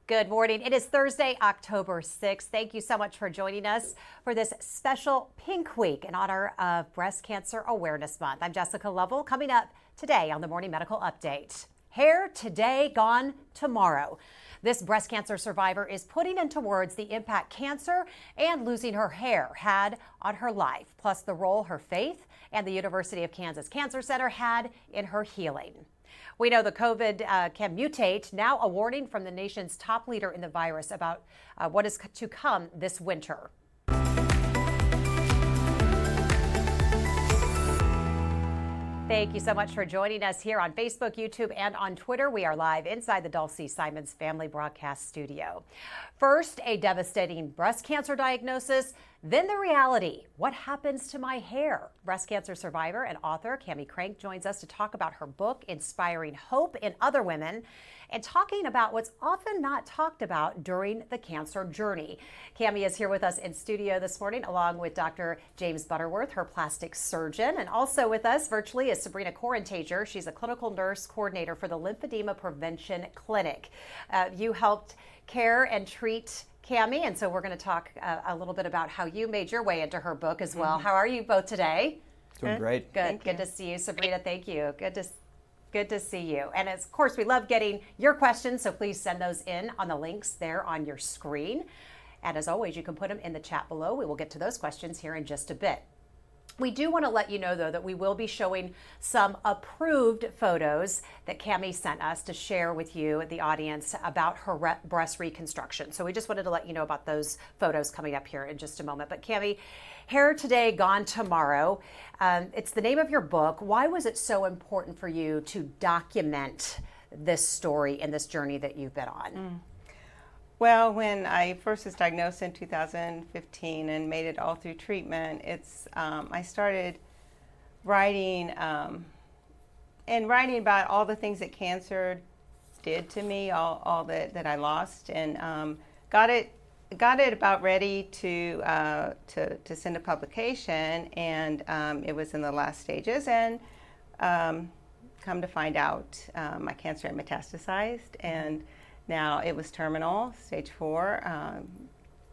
Good morning. It is Thursday, October 6th. Thank you so much for joining us for this special Pink Week in honor of Breast Cancer Awareness Month. I'm Jessica Lovell. Coming up today on the Morning Medical Update. Hair today, gone tomorrow. This breast cancer survivor is putting into words the impact cancer and losing her hair had on her life, plus the role her faith and the University of Kansas Cancer Center had in her healing. We know the COVID can mutate. Now a warning from the nation's top leader in the virus about what is to come this winter. Thank you so much for joining us here on Facebook, YouTube, and on Twitter. We are live inside the Dulcie Simons Family Broadcast Studio. First, a devastating breast cancer diagnosis, then the reality. What happens to my hair? Breast cancer survivor and author Camy Crank joins us to talk about her book, Inspiring Hope in Other Women, and talking about what's often not talked about during the cancer journey. Camy is here with us in studio this morning, along with Dr. James Butterworth, her plastic surgeon, and also with us virtually is Sabrina Corantager. She's a clinical nurse coordinator for the Lymphedema Prevention Clinic. You helped care and treat Camy, and so we're going to talk a little bit about how you made your way into her book as well. How are you both today? Doing great. Good. Good to see you, Sabrina. Thank you. Good to see you. And of course, we love getting your questions, so please send those in on the links there on your screen. And as always, you can put them in the chat below. We will get to those questions here in just a bit. We do want to let you know, though, that we will be showing some approved photos that Camy sent us to share with you, the audience, about her breast reconstruction. So we just wanted to let you know about those photos coming up here in just a moment. But Camy, hair today, gone tomorrow. It's the name of your book. Why was it so important for you to document this story and this journey that you've been on? Well, when I first was diagnosed in 2015 and made it all through treatment, I started writing and writing about all the things that cancer did to me, all that I lost, and got it about ready to send a publication, and it was in the last stages, and come to find out my cancer had metastasized, and now it was terminal, stage 4,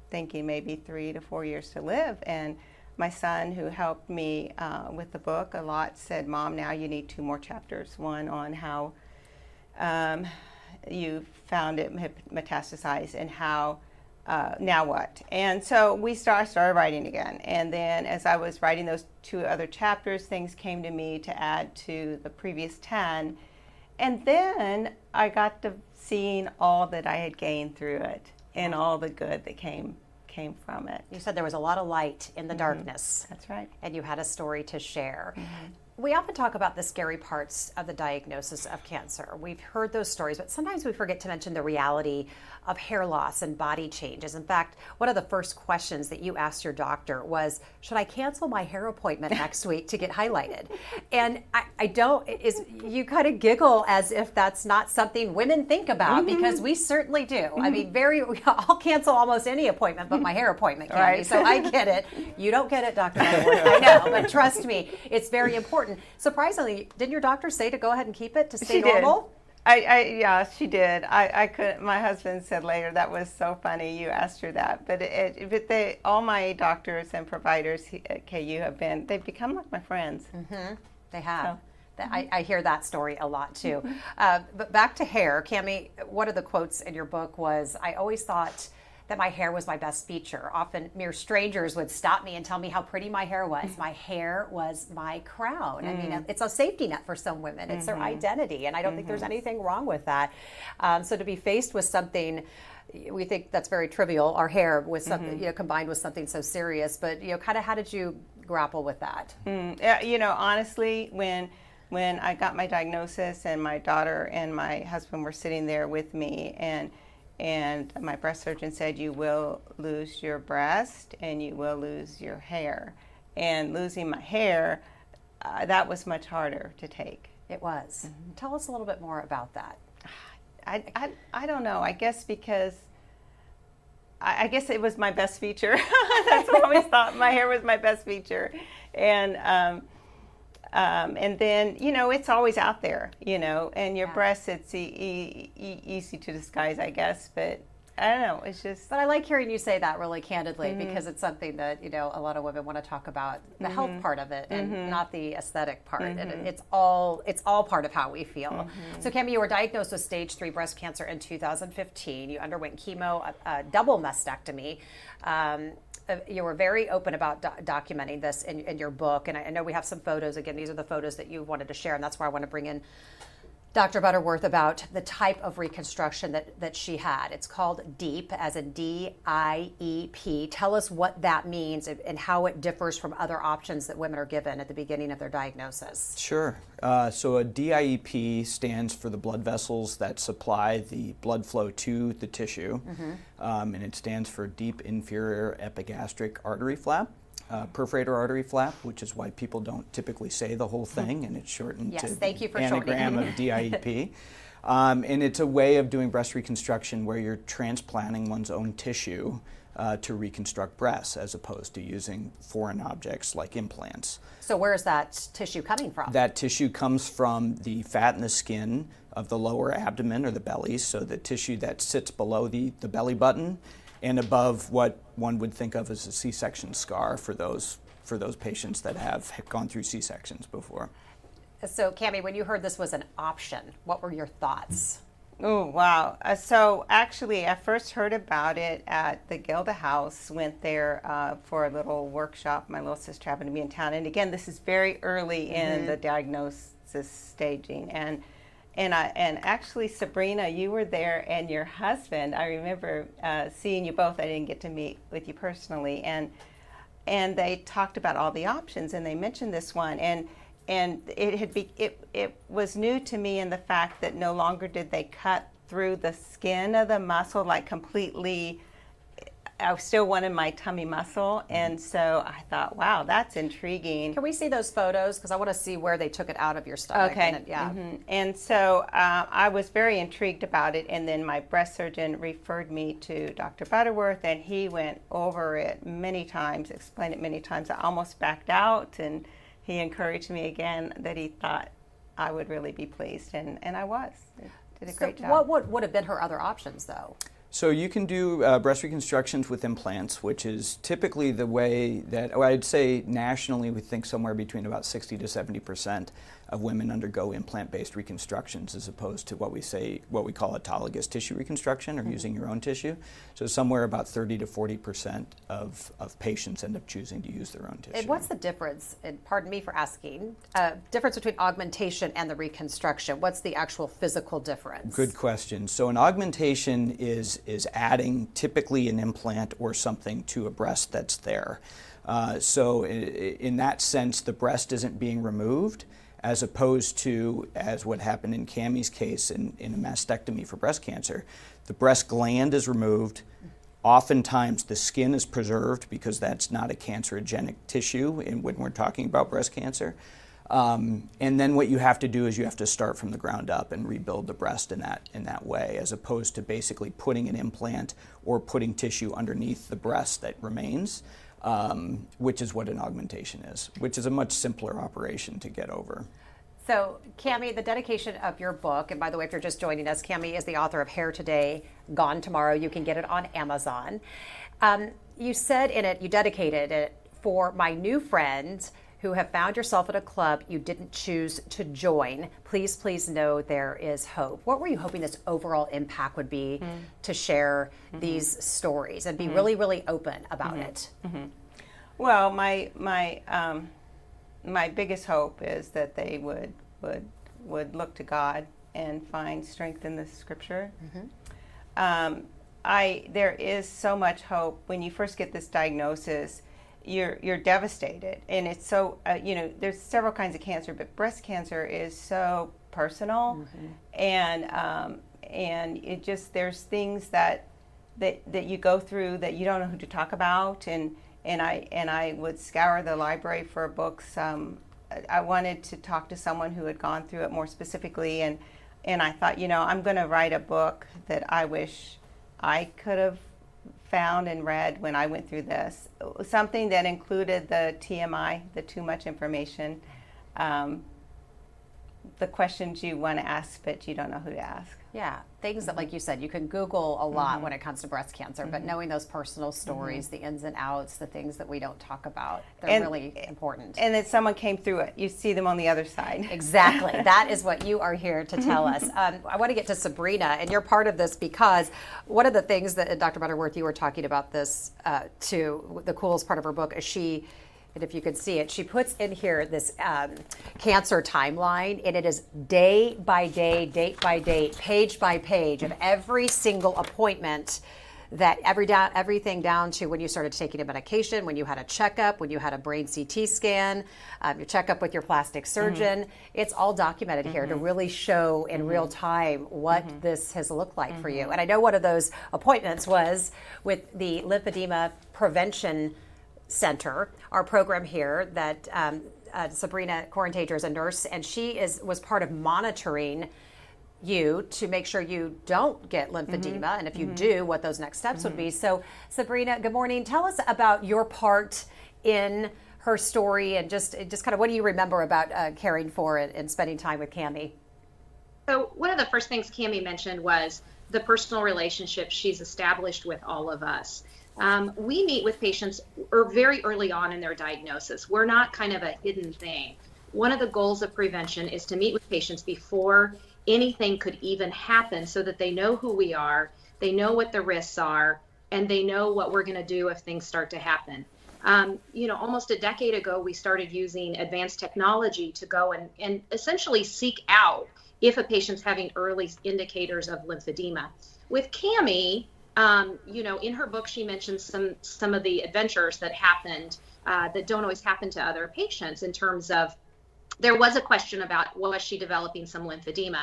thinking maybe 3 to 4 years to live. And my son, who helped me with the book a lot, said, "Mom, now you need 2 more chapters. One on how you found it metastasized and how, now what?" And so we started writing again. And then as I was writing those 2 other chapters, things came to me to add to the previous 10. And then I got to seeing all that I had gained through it and all the good that came from it. You said there was a lot of light in the darkness. That's right. And you had a story to share. We often talk about the scary parts of the diagnosis of cancer. We've heard those stories, but sometimes we forget to mention the reality of hair loss and body changes. In fact, one of the first questions that you asked your doctor was, should I cancel my hair appointment next week to get highlighted? And you kind of giggle as if that's not something women think about, because we certainly do. I mean, I'll cancel almost any appointment but my hair appointment, Camy, right. So I get it. You don't get it, Dr. Butterworth. I know, but trust me, it's very important. Surprisingly, didn't your doctor say to go ahead and keep it to stay normal? Yeah, she did. I couldn't. My husband said later, that was so funny you asked her that. But all my doctors and providers at KU they've become like my friends. They have. So. I hear that story a lot too. But back to hair, Camy, one of the quotes in your book was, "I always thought that my hair was my best feature. Often mere strangers would stop me and tell me how pretty my hair was. My hair was my crown." I mean, it's a safety net for some women. It's their identity, and I don't think there's anything wrong with that. So to be faced with something, we think that's very trivial, our hair, with something, combined with something so serious, but kind of how did you grapple with that? Honestly, when I got my diagnosis and my daughter and my husband were sitting there with me, and my breast surgeon said, "You will lose your breast and you will lose your hair." And losing my hair, that was much harder to take. It was. Tell us a little bit more about that. I don't know. I guess because I guess it was my best feature. That's what I always thought. My hair was my best feature. And And then, it's always out there, and your Yeah. breasts, it's easy to disguise, I guess, but I don't know, it's just. But I like hearing you say that really candidly because it's something that, a lot of women want to talk about, the health part of it and not the aesthetic part. And it's all part of how we feel. So Camy, you were diagnosed with stage 3 breast cancer in 2015. You underwent chemo, double mastectomy. You were very open about documenting this in your book. And I know we have some photos. Again, these are the photos that you wanted to share. And that's why I want to bring in Dr. Butterworth about the type of reconstruction that she had. It's called DIEP, as in DIEP. Tell us what that means and how it differs from other options that women are given at the beginning of their diagnosis. Sure. So a DIEP stands for the blood vessels that supply the blood flow to the tissue, and it stands for deep inferior epigastric artery flap. Perforator artery flap, which is why people don't typically say the whole thing, and it's shortened Yes, to thank you for anagram shortening. of DIEP. And it's a way of doing breast reconstruction where you're transplanting one's own tissue to reconstruct breasts, as opposed to using foreign objects like implants. So where is that tissue coming from? That tissue comes from the fat in the skin of the lower abdomen or the belly, so the tissue that sits below the belly button and above what one would think of as a C-section scar for those patients that have gone through C-sections before. So Camy, when you heard this was an option, what were your thoughts? Oh, wow. So actually, I first heard about it at the Gilda House, went there for a little workshop. My little sister happened to be in town. And again, this is very early in the diagnosis staging. And actually, Sabrina, you were there, and your husband. I remember seeing you both. I didn't get to meet with you personally, and they talked about all the options, and they mentioned this one, and it was new to me in the fact that no longer did they cut through the skin of the muscle, like completely. I still wanted my tummy muscle, and so I thought, wow, that's intriguing. Can we see those photos? Because I want to see where they took it out of your stomach. Okay. And yeah. And so I was very intrigued about it, and then my breast surgeon referred me to Dr. Butterworth, and he went over it many times, explained it many times. I almost backed out, and he encouraged me again that he thought I would really be pleased, and I was. Did a great job. What would have been her other options, though? So you can do breast reconstructions with implants, which is typically the way that, I'd say nationally, we think somewhere between about 60 to 70% of women undergo implant-based reconstructions, as opposed to what we call autologous tissue reconstruction, or using your own tissue. So somewhere about 30 to 40% of patients end up choosing to use their own tissue. And what's the difference, and pardon me for asking, difference between augmentation and the reconstruction? What's the actual physical difference? Good question. So an augmentation is adding typically an implant or something to a breast that's there. So in that sense, the breast isn't being removed, as opposed to, as what happened in Camy's case in a mastectomy for breast cancer. The breast gland is removed. Oftentimes the skin is preserved because that's not a cancerogenic tissue when we're talking about breast cancer. And then what you have to do is you have to start from the ground up and rebuild the breast in that way, as opposed to basically putting an implant or putting tissue underneath the breast that remains, which is what an augmentation is, which is a much simpler operation to get over. So, Camy, the dedication of your book, and by the way, if you're just joining us, Camy is the author of Hair Today, Gone Tomorrow. You can get it on Amazon. You said in it, you dedicated it for my new friends who have found yourself at a club you didn't choose to join. Please, please know there is hope. What were you hoping this overall impact would be to share these stories and be really, really open about it? Well, my biggest hope is that they would look to God and find strength in the Scripture. There is so much hope when you first get this diagnosis. You're devastated, and it's so there's several kinds of cancer, but breast cancer is so personal, and it just, there's things that you go through that you don't know who to talk about, and I would scour the library for books. I wanted to talk to someone who had gone through it more specifically, and I thought, I'm going to write a book that I wish I could have found and read when I went through this. Something that included the TMI, the too much information, the questions you want to ask, but you don't know who to ask. Yeah, things that, like you said, you can Google a lot when it comes to breast cancer, but knowing those personal stories, the ins and outs, the things that we don't talk about, they're really important. And that someone came through it. You see them on the other side. Exactly. That is what you are here to tell us. I want to get to Sabrina, and you're part of this because one of the things that, Dr. Butterworth, you were talking about this too, the coolest part of her book is and if you could see it, she puts in here this cancer timeline, and it is day by day, date by date, page by page of every single appointment, that everything down to when you started taking a medication, when you had a checkup, when you had a brain CT scan, your checkup with your plastic surgeon. It's all documented here to really show in real time what this has looked like for you. And I know one of those appointments was with the Lymphedema Prevention Center, our program here that Sabrina Correntager is a nurse, and she was part of monitoring you to make sure you don't get lymphedema, and if you do, what those next steps would be. So Sabrina, good morning. Tell us about your part in her story, and just kind of what do you remember about caring for it and spending time with Camy? So one of the first things Camy mentioned was the personal relationship she's established with all of us. We meet with patients very early on in their diagnosis. We're not kind of a hidden thing. One of the goals of prevention is to meet with patients before anything could even happen, so that they know who we are, they know what the risks are, and they know what we're going to do if things start to happen. Almost a decade ago, we started using advanced technology to go and essentially seek out if a patient's having early indicators of lymphedema. With Camy, in her book, she mentions some of the adventures that happened that don't always happen to other patients, in terms of there was a question about, was she developing some lymphedema?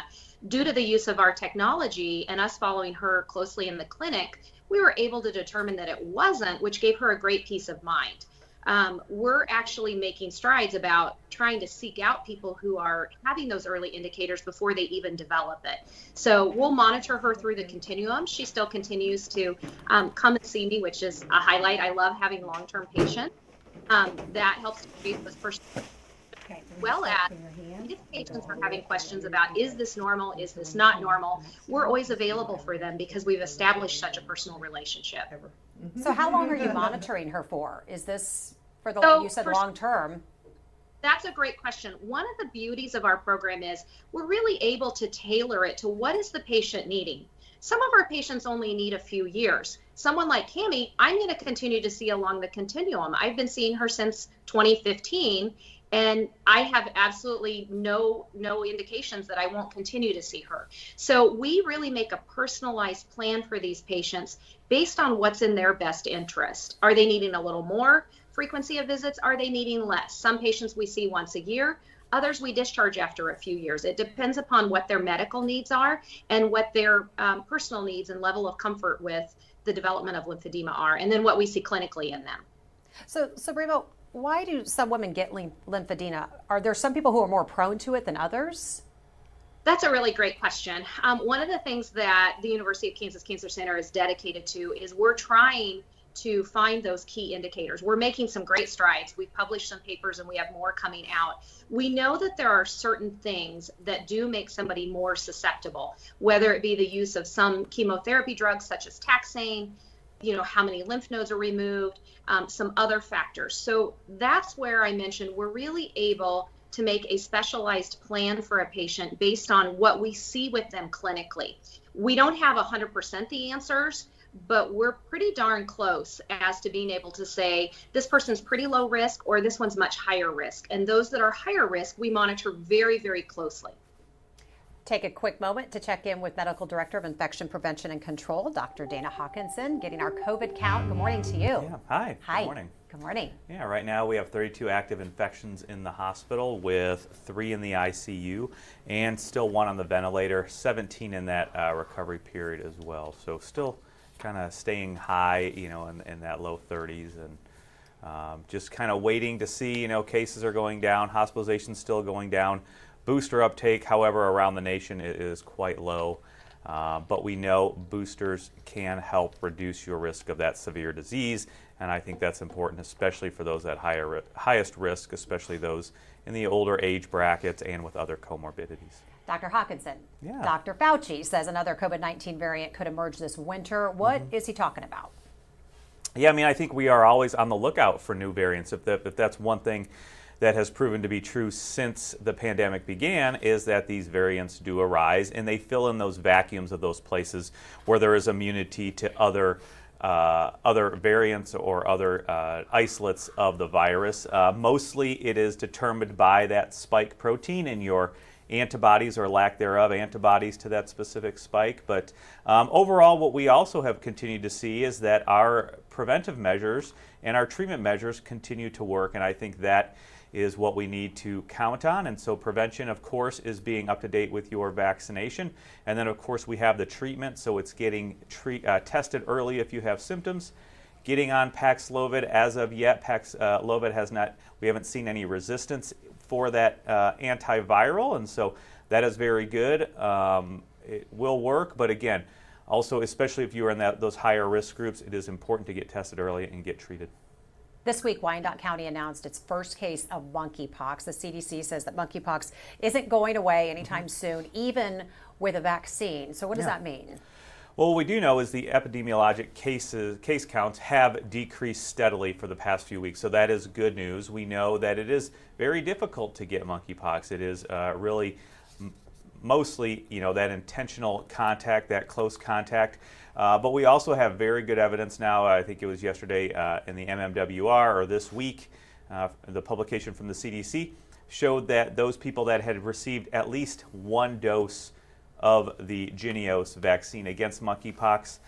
Due to the use of our technology and us following her closely in the clinic, we were able to determine that it wasn't, which gave her a great peace of mind. We're actually making strides about trying to seek out people who are having those early indicators before they even develop it. So we'll monitor her through the continuum. She still continues to come and see me, which is a highlight. I love having long-term patients. That helps to create this person. Well, if patients are having questions about, is this normal, is this not normal, we're always available for them because we've established such a personal relationship. So how long are you monitoring her for? Is this for you said long term? That's a great question. One of the beauties of our program is we're really able to tailor it to what is the patient needing. Some of our patients only need a few years. Someone like Camy, I'm going to continue to see along the continuum. I've been seeing her since 2015. And I have absolutely no indications that I won't continue to see her. So we really make a personalized plan for these patients based on what's in their best interest. Are they needing a little more frequency of visits? Are they needing less? Some patients we see once a year. Others we discharge after a few years. It depends upon what their medical needs are and what their personal needs and level of comfort with the development of lymphedema are, and then what we see clinically in them. So Sabrina, why do some women get lymphedema? Are there some people who are more prone to it than others? That's a really great question. One of the things that the University of Kansas Cancer Center is dedicated to is we're trying to find those key indicators. We're making some great strides. We've published some papers and we have more coming out. We know that there are certain things that do make somebody more susceptible, whether it be the use of some chemotherapy drugs such as taxane, how many lymph nodes are removed, some other factors. So that's where I mentioned we're really able to make a specialized plan for a patient based on what we see with them clinically. We don't have 100% the answers, but we're pretty darn close as to being able to say this person's pretty low risk or this one's much higher risk. And those that are higher risk, we monitor very, very closely. Take a quick moment to check in with Medical Director of Infection Prevention and Control, Dr. Dana Hawkinson, getting our COVID count. Good morning to you. Yeah, hi. Hi. Good morning. Good morning. Yeah, right now we have 32 active infections in the hospital with 3 in the ICU and still 1 on the ventilator, 17 in that recovery period as well. So still kind of staying high, in that low 30s, and just kind of waiting to see, cases are going down, hospitalization's still going down. Booster uptake, however, around the nation is quite low. But we know boosters can help reduce your risk of that severe disease, and I think that's important, especially for those at highest risk, especially those in the older age brackets and with other comorbidities. Dr. Hawkinson, Yeah. Dr. Fauci says another COVID-19 variant could emerge this winter. What is he talking about? Yeah, I mean, I think we are always on the lookout for new variants. If that's one thing that has proven to be true since the pandemic began, is that these variants do arise, and they fill in those vacuums of those places where there is immunity to other variants or other isolates of the virus. Mostly it is determined by that spike protein in your antibodies or lack thereof antibodies to that specific spike. But overall, what we also have continued to see is that our preventive measures and our treatment measures continue to work, and I think that is what we need to count on. And so prevention, of course, is being up to date with your vaccination. And then, of course, we have the treatment, so it's getting tested early if you have symptoms. Getting on Paxlovid. As of yet, Paxlovid we haven't seen any resistance for that antiviral, and so that is very good. It will work, but again, also, especially if you are in those higher risk groups, it is important to get tested early and get treated. This week, Wyandotte County announced its first case of monkeypox. The CDC says that monkeypox isn't going away anytime soon, even with a vaccine. So what does that mean? Well, what we do know is the epidemiologic case counts have decreased steadily for the past few weeks, so that is good news. We know that it is very difficult to get monkeypox. It is really mostly, that intentional contact, that close contact. But we also have very good evidence now. I think it was yesterday in the MMWR, or this week, the publication from the CDC showed that those people that had received at least one dose of the Jynneos vaccine against monkeypox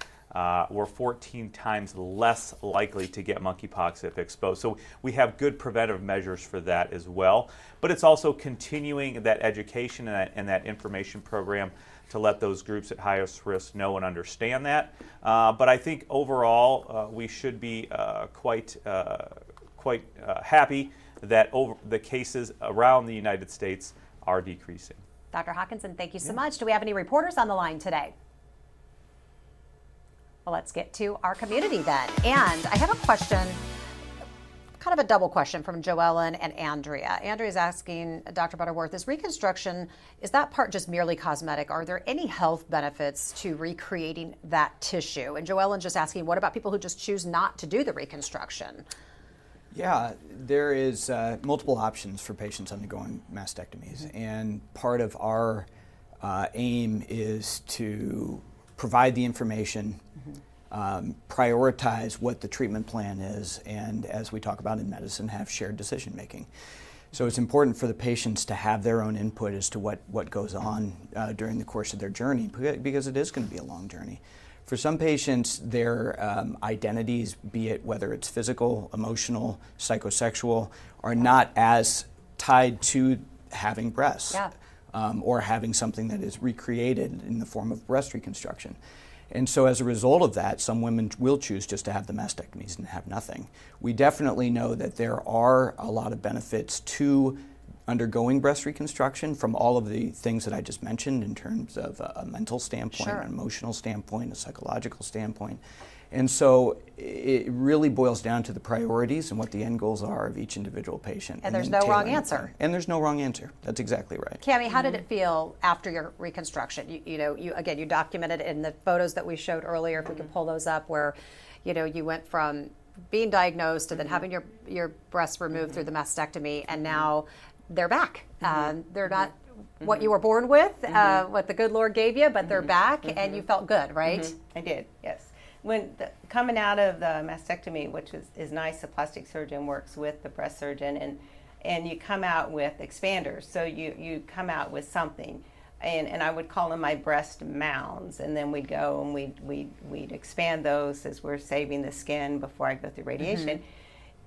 were 14 times less likely to get monkeypox if exposed. So we have good preventive measures for that as well. But it's also continuing that education and that information program to let those groups at highest risk know and understand that. But I think overall we should be quite happy that the cases around the United States are decreasing. Dr. Hawkinson, thank you so much. Do we have any reporters on the line today? Well, let's get to our community then. And I have a question, kind of a double question from Joellen and Andrea. Andrea's asking, Dr. Butterworth, is reconstruction, is that part just merely cosmetic? Are there any health benefits to recreating that tissue? And Joellen's just asking, what about people who just choose not to do the reconstruction? Yeah, there is multiple options for patients undergoing mastectomies, and part of our aim is to provide the information, prioritize what the treatment plan is, and as we talk about in medicine, have shared decision making. So it's important for the patients to have their own input as to what goes on during the course of their journey, because it is going to be a long journey. For some patients, their identities, be it whether it's physical, emotional, psychosexual, are not as tied to having breasts or having something that is recreated in the form of breast reconstruction. And so as a result of that, some women will choose just to have the mastectomies and have nothing. We definitely know that there are a lot of benefits to undergoing breast reconstruction from all of the things that I just mentioned in terms of a mental standpoint, an emotional standpoint, a psychological standpoint. And so it really boils down to the priorities and what the end goals are of each individual patient. And there's no wrong answer. And there's no wrong answer. That's exactly right. Camy, how did it feel after your reconstruction? You documented in the photos that we showed earlier, if we could pull those up, where you went from being diagnosed to then having your breasts removed through the mastectomy, and now they're back. They're not what you were born with, what the good Lord gave you, but they're back, and you felt good, right? I did, yes. When coming out of the mastectomy, which is nice, the plastic surgeon works with the breast surgeon, and you come out with expanders. So you come out with something, and I would call them my breast mounds, and then we'd go and we'd expand those as we're saving the skin before I go through radiation.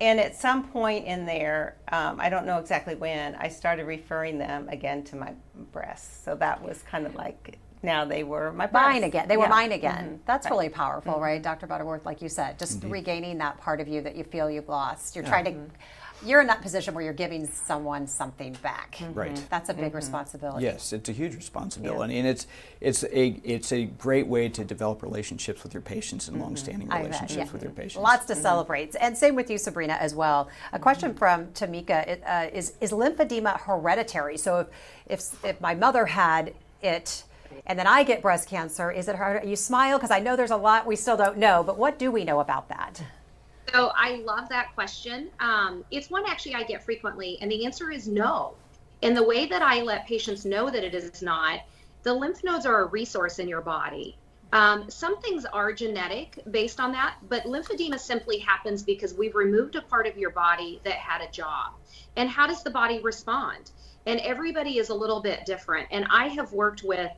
And at some point in there, I don't know exactly when, I started referring them again to my breasts. So that was kind of like, now they were my breasts. Mine again. They were mine again. That's really powerful, right, Dr. Butterworth? Like you said, just regaining that part of you that you feel you've lost. You're trying to you're in that position where you're giving someone something back. Right. That's a big responsibility. Yes, it's a huge responsibility, and it's a great way to develop relationships with your patients and long-standing I bet, relationships yeah. with your patients. Lots to celebrate. And same with you, Sabrina, as well. A question from Tamika, is lymphedema hereditary? So if my mother had it and then I get breast cancer, is it hard? You smile because I know there's a lot we still don't know, but what do we know about that? So I love that question. It's one actually I get frequently, and the answer is no. And the way that I let patients know that it is not, the lymph nodes are a resource in your body. Some things are genetic based on that, but lymphedema simply happens because we've removed a part of your body that had a job. And how does the body respond? And everybody is a little bit different. And I have worked with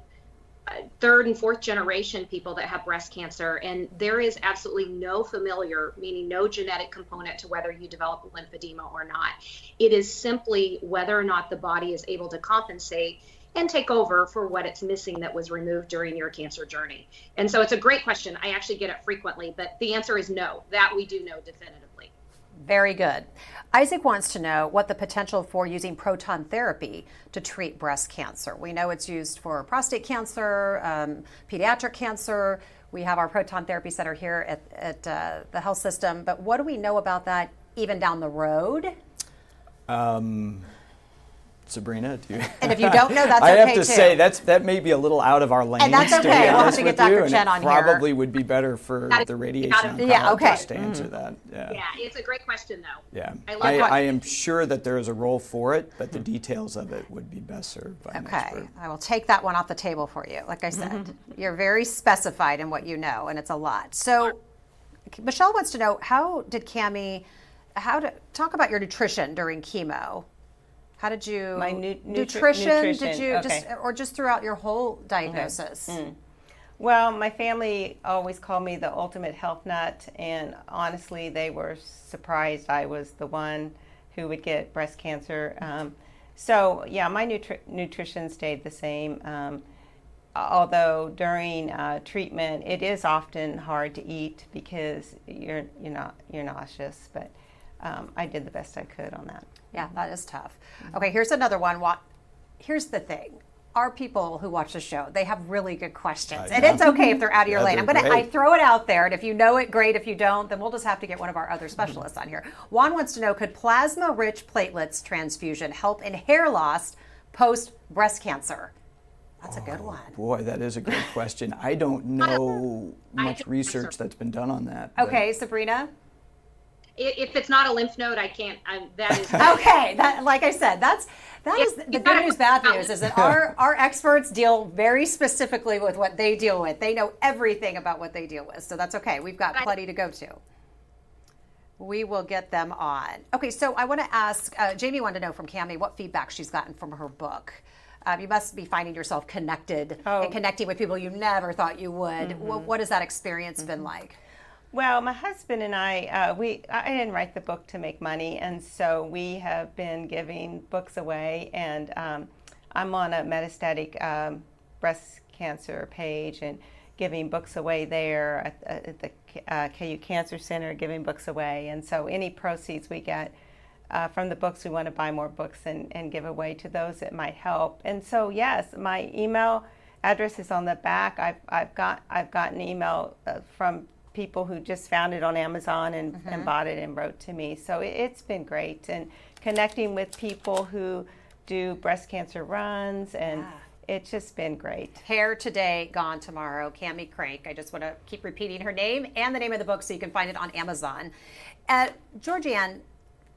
third and fourth generation people that have breast cancer, and there is absolutely no familiar, meaning no genetic component to whether you develop lymphedema or not. It is simply whether or not the body is able to compensate and take over for what it's missing that was removed during your cancer journey. And so it's a great question. I actually get it frequently, but the answer is no. That we do know definitively. Very good. Isaac wants to know what the potential for using proton therapy to treat breast cancer. We know it's used for prostate cancer, pediatric cancer. We have our proton therapy center here at the health system. But what do we know about that even down the road? Sabrina, do you? And if you don't know, that's I okay have to too. say that may be a little out of our lane. And that's to be okay. We'll have honest to get with Dr. you, and Chen it on here. probably would be better for the radiation oncologist Yeah, okay. to answer that. Yeah, it's a great question though. Yeah, I am sure that there is a role for it, but the details of it would be best served by an expert. Okay, I will take that one off the table for you. Like I said, you're very specified in what you know, and it's a lot. So Michelle wants to know, how did Camy, talk about your nutrition during chemo? How did you, My nutrition, did you, okay. just throughout your whole diagnosis? Okay. Well, my family always called me the ultimate health nut, and honestly, they were surprised I was the one who would get breast cancer. So yeah, my nutrition stayed the same. Although during treatment, it is often hard to eat because you're nauseous, but I did the best I could on that. Yeah, that is tough. Okay, here's another one. Here's the thing. Our people who watch the show, they have really good questions. And it's okay if they're out of your lane. I throw it out there, and if you know it, great. If you don't, then we'll just have to get one of our other specialists on here. Juan wants to know, could plasma-rich platelets transfusion help in hair loss post-breast cancer? That's a good one. Boy, that is a great question. I don't know much research that's been done on that. Okay, Sabrina? If it's not a lymph node, I can't. That is okay. Like I said, that is the good news. Bad news is that our experts deal very specifically with what they deal with. They know everything about what they deal with, so that's okay. We've got plenty to go to. We will get them on. Okay, so I want to ask. Jamie wanted to know from Camy what feedback she's gotten from her book. You must be finding yourself connected and connecting with people you never thought you would. What has that experience been like? Well, my husband and I didn't write the book to make money, and so we have been giving books away, and I'm on a metastatic breast cancer page and giving books away there at the KU Cancer Center, giving books away, and so any proceeds we get from the books, we want to buy more books and give away to those that might help. And so, yes, my email address is on the back. I've gotten email from people who just found it on Amazon and bought it and wrote to me. So it's been great, and connecting with people who do breast cancer runs, and it's just been great. Hair today, gone tomorrow. Camy Crank. I just want to keep repeating her name and the name of the book so you can find it on Amazon. Georgianne,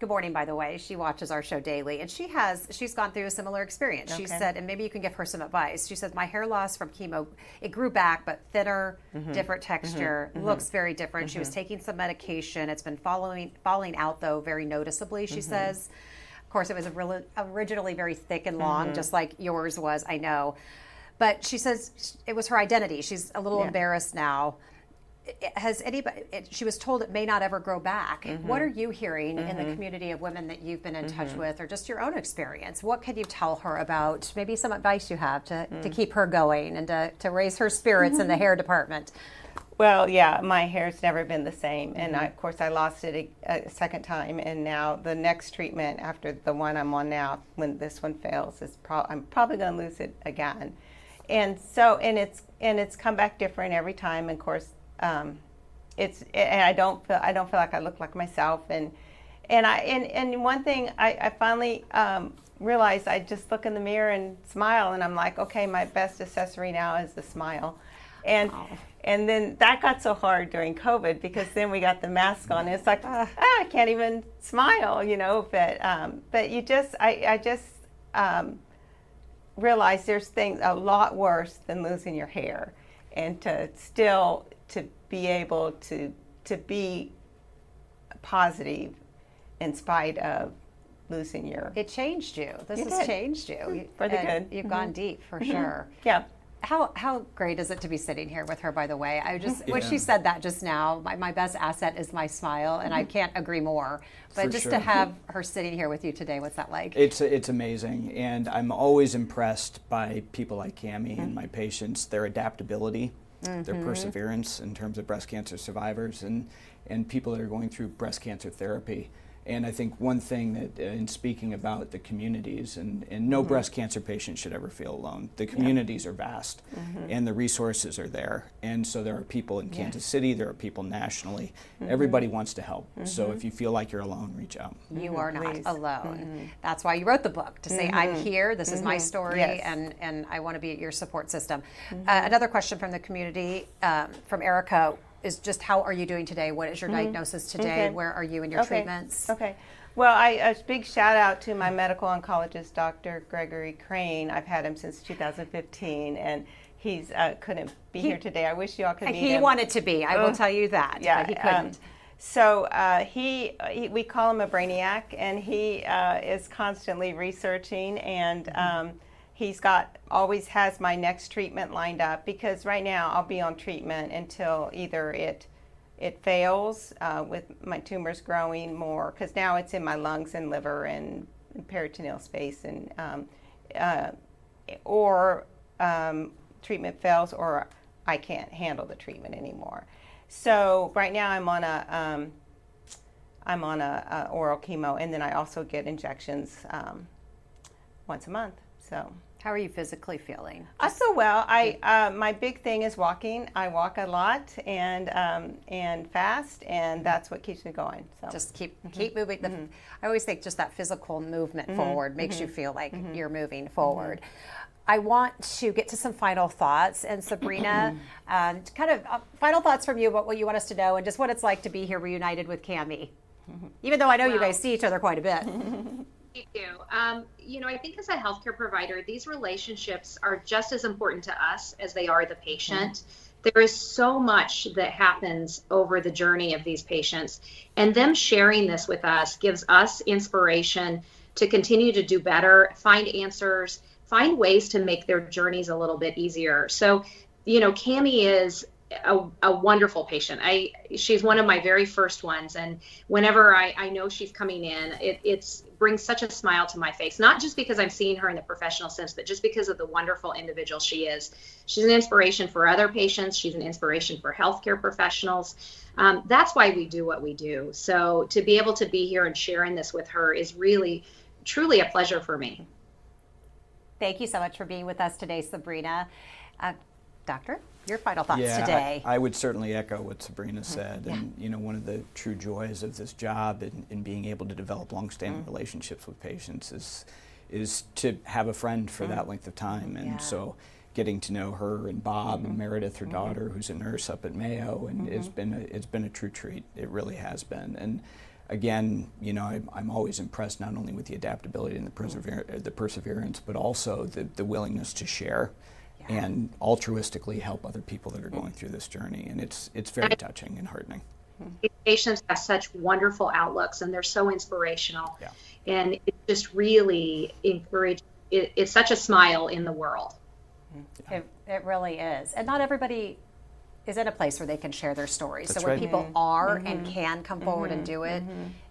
good morning, by the way. She watches our show daily, and she's gone through a similar experience. She said, and maybe you can give her some advice. She said, my hair loss from chemo, it grew back, but thinner, different texture, looks very different. She was taking some medication. It's been falling out, though, very noticeably, she says. Of course, it was originally very thick and long, just like yours was, I know. But she says it was her identity. She's a little embarrassed now. Has anybody? She was told it may not ever grow back. What are you hearing in the community of women that you've been in touch with, or just your own experience? What could you tell her about? Maybe some advice you have to keep her going and to raise her spirits in the hair department. Well, yeah, my hair's never been the same, and of course I lost it a second time, and now the next treatment after the one I'm on now, when this one fails, is I'm probably going to lose it again, and so it's come back different every time. And of course, and I don't feel like I look like myself, and one thing I finally realized, I just look in the mirror and smile, and I'm like, okay, my best accessory now is the smile, and then that got so hard during COVID, because then we got the mask on. And it's like, I can't even smile, you know. But I just realized there's things a lot worse than losing your hair, and to be able to be positive in spite of losing your. It changed you. This has changed you for the good. You've gone deep for sure. Yeah. How great is it to be sitting here with her, by the way? When she said that just now, my best asset is my smile, and I can't agree more. But For just sure. to have her sitting here with you today, what's that like? It's amazing, and I'm always impressed by people like Camy and my patients, their adaptability, their perseverance in terms of breast cancer survivors and people that are going through breast cancer therapy. And I think one thing that, in speaking about the communities, and no breast cancer patient should ever feel alone. The communities are vast, and the resources are there. And so there are people in Kansas City, there are people nationally. Everybody wants to help. So if you feel like you're alone, reach out. You are not alone. That's why you wrote the book, to say, I'm here, this is my story, and I want to be your support system. Another question from the community, from Erica, is just how are you doing today? What is your diagnosis today? Where are you in your treatments? Okay. Well, a big shout out to my medical oncologist, Dr. Gregory Crane. I've had him since 2015, and he's couldn't be here today. I wish you all could meet him. He wanted to be, I will tell you that, but he couldn't. So we call him a brainiac, and he is constantly researching, and he's always has my next treatment lined up, because right now I'll be on treatment until either it fails with my tumors growing more, because now it's in my lungs and liver and peritoneal space, and or treatment fails, or I can't handle the treatment anymore. So right now I'm on a oral chemo, and then I also get injections once a month. So. How are you physically feeling? I feel well. My big thing is walking. I walk a lot and fast, and that's what keeps me going. So just keep moving. I always think just that physical movement forward makes you feel like you're moving forward. I want to get to some final thoughts, and Sabrina, kind of final thoughts from you about what you want us to know, and just what it's like to be here reunited with Camy. Even though I know you guys see each other quite a bit. You do. I think as a healthcare provider, these relationships are just as important to us as they are the patient. There is so much that happens over the journey of these patients, and them sharing this with us gives us inspiration to continue to do better, find answers, find ways to make their journeys a little bit easier. So, Camy is a wonderful patient. She's one of my very first ones, and whenever I know she's coming in, it brings such a smile to my face, not just because I'm seeing her in the professional sense, but just because of the wonderful individual she is. She's an inspiration for other patients. She's an inspiration for healthcare professionals. That's why we do what we do. So to be able to be here and sharing this with her is really, truly a pleasure for me. Thank you so much for being with us today, Sabrina. Doctor, your final thoughts today. I would certainly echo what Sabrina said. And one of the true joys of this job in being able to develop long-standing relationships with patients is to have a friend for that length of time. And so getting to know her and Bob and Meredith, her daughter, who's a nurse up at Mayo, and it's been a true treat. It really has been. And again, I'm always impressed not only with the adaptability and the perseverance, but also the willingness to share and altruistically help other people that are going through this journey. And it's very touching and heartening. These patients have such wonderful outlooks, and they're so inspirational. And it just really encourages, it's such a smile in the world. It really is. And not everybody is in a place where they can share their stories. That's so when right. people are and can come forward and do it,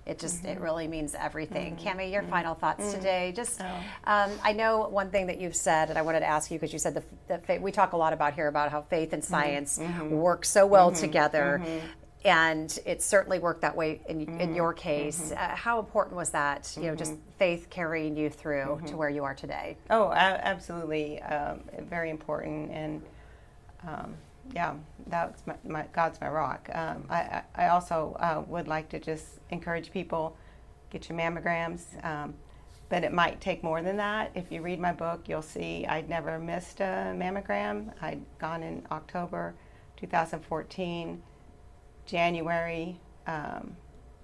it just it really means everything. Camy, your final thoughts today? Just I know one thing that you've said, and I wanted to ask you because you said that we talk a lot about here about how faith and science work so well together. And it certainly worked that way in your case. How important was that? You know, just faith carrying you through to where you are today. Oh, absolutely, very important. And yeah, that's God's my rock. I also would like to just encourage people, get your mammograms. But it might take more than that. If you read my book, you'll see I'd never missed a mammogram. I'd gone in October 2014. January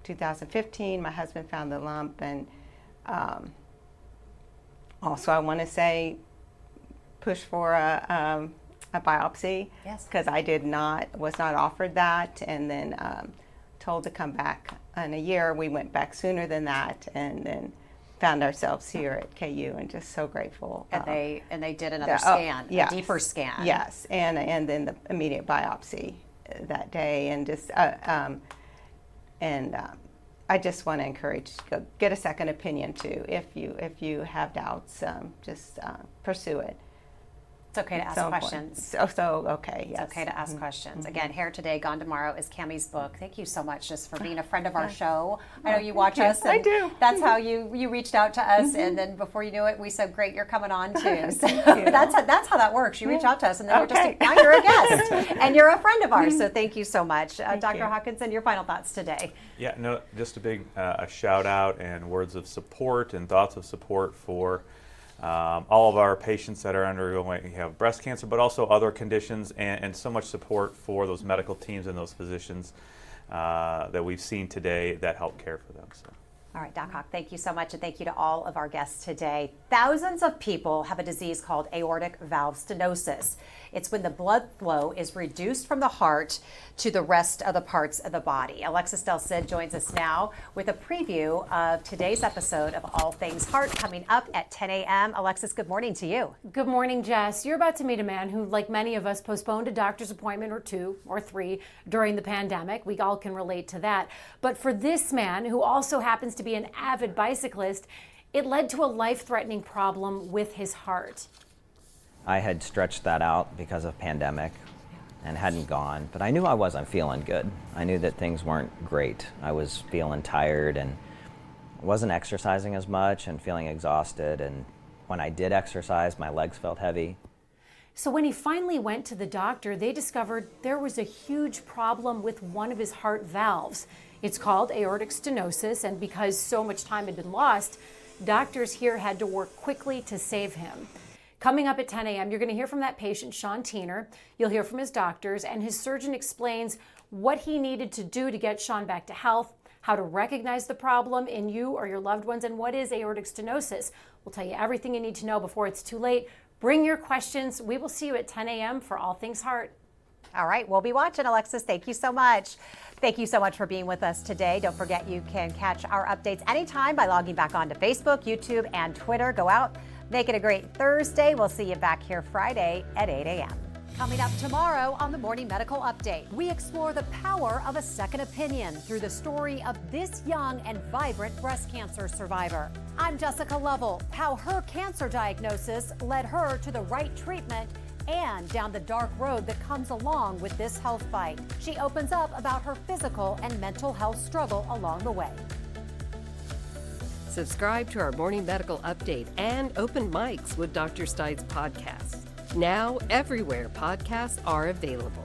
2015, my husband found the lump, and also I want to say push for a biopsy, because I was not offered that, and then told to come back in a year. We went back sooner than that, and then found ourselves here at KU, and just so grateful. And they did another scan, a deeper scan. Yes, and then the immediate biopsy that day, and just I just want to encourage, get a second opinion too. If you have doubts, just pursue it. It's okay to ask questions. Okay, yes. It's okay to ask questions. Again, Hair Today, Gone Tomorrow is Camy's book. Thank you so much just for being a friend of our show. I know you watch us. And I do. That's how you reached out to us, and then before you knew it, we said, great, you're coming on too. So that's how that works. You reach out to us, and then now you're a guest, and you're a friend of ours. So thank you so much. Dr. Hawkinson, your final thoughts today. Yeah, no, just a big a shout out and words of support and thoughts of support for all of our patients that are undergoing breast cancer, but also other conditions, and so much support for those medical teams and those physicians that we've seen today that help care for them. So. All right, Doc Hawk, thank you so much, and thank you to all of our guests today. Thousands of people have a disease called aortic valve stenosis. It's when the blood flow is reduced from the heart to the rest of the parts of the body. Alexis Del Cid joins us now with a preview of today's episode of All Things Heart coming up at 10 a.m. Alexis, good morning to you. Good morning, Jess. You're about to meet a man who, like many of us, postponed a doctor's appointment or 2 or 3 during the pandemic. We all can relate to that. But for this man, who also happens to be an avid bicyclist, it led to a life-threatening problem with his heart. I had stretched that out because of pandemic and hadn't gone, but I knew I wasn't feeling good. I knew that things weren't great. I was feeling tired and wasn't exercising as much and feeling exhausted, and when I did exercise, my legs felt heavy. So when he finally went to the doctor, they discovered there was a huge problem with one of his heart valves. It's called aortic stenosis, and because so much time had been lost, doctors here had to work quickly to save him. Coming up at 10 a.m., you're going to hear from that patient, Sean Tiener. You'll hear from his doctors, and his surgeon explains what he needed to do to get Sean back to health, how to recognize the problem in you or your loved ones, and what is aortic stenosis. We'll tell you everything you need to know before it's too late. Bring your questions. We will see you at 10 a.m. for All Things Heart. All right, we'll be watching, Alexis. Thank you so much. Thank you so much for being with us today. Don't forget you can catch our updates anytime by logging back onto Facebook, YouTube, and Twitter. Go out, make it a great Thursday. We'll see you back here Friday at 8 a.m. Coming up tomorrow on the Morning Medical Update, we explore the power of a second opinion through the story of this young and vibrant breast cancer survivor. I'm Jessica Lovell, how her cancer diagnosis led her to the right treatment and down the dark road that comes along with this health fight. She opens up about her physical and mental health struggle along the way. Subscribe to our Morning Medical Update and Open Mics with Dr. Stites podcasts. Now, everywhere podcasts are available.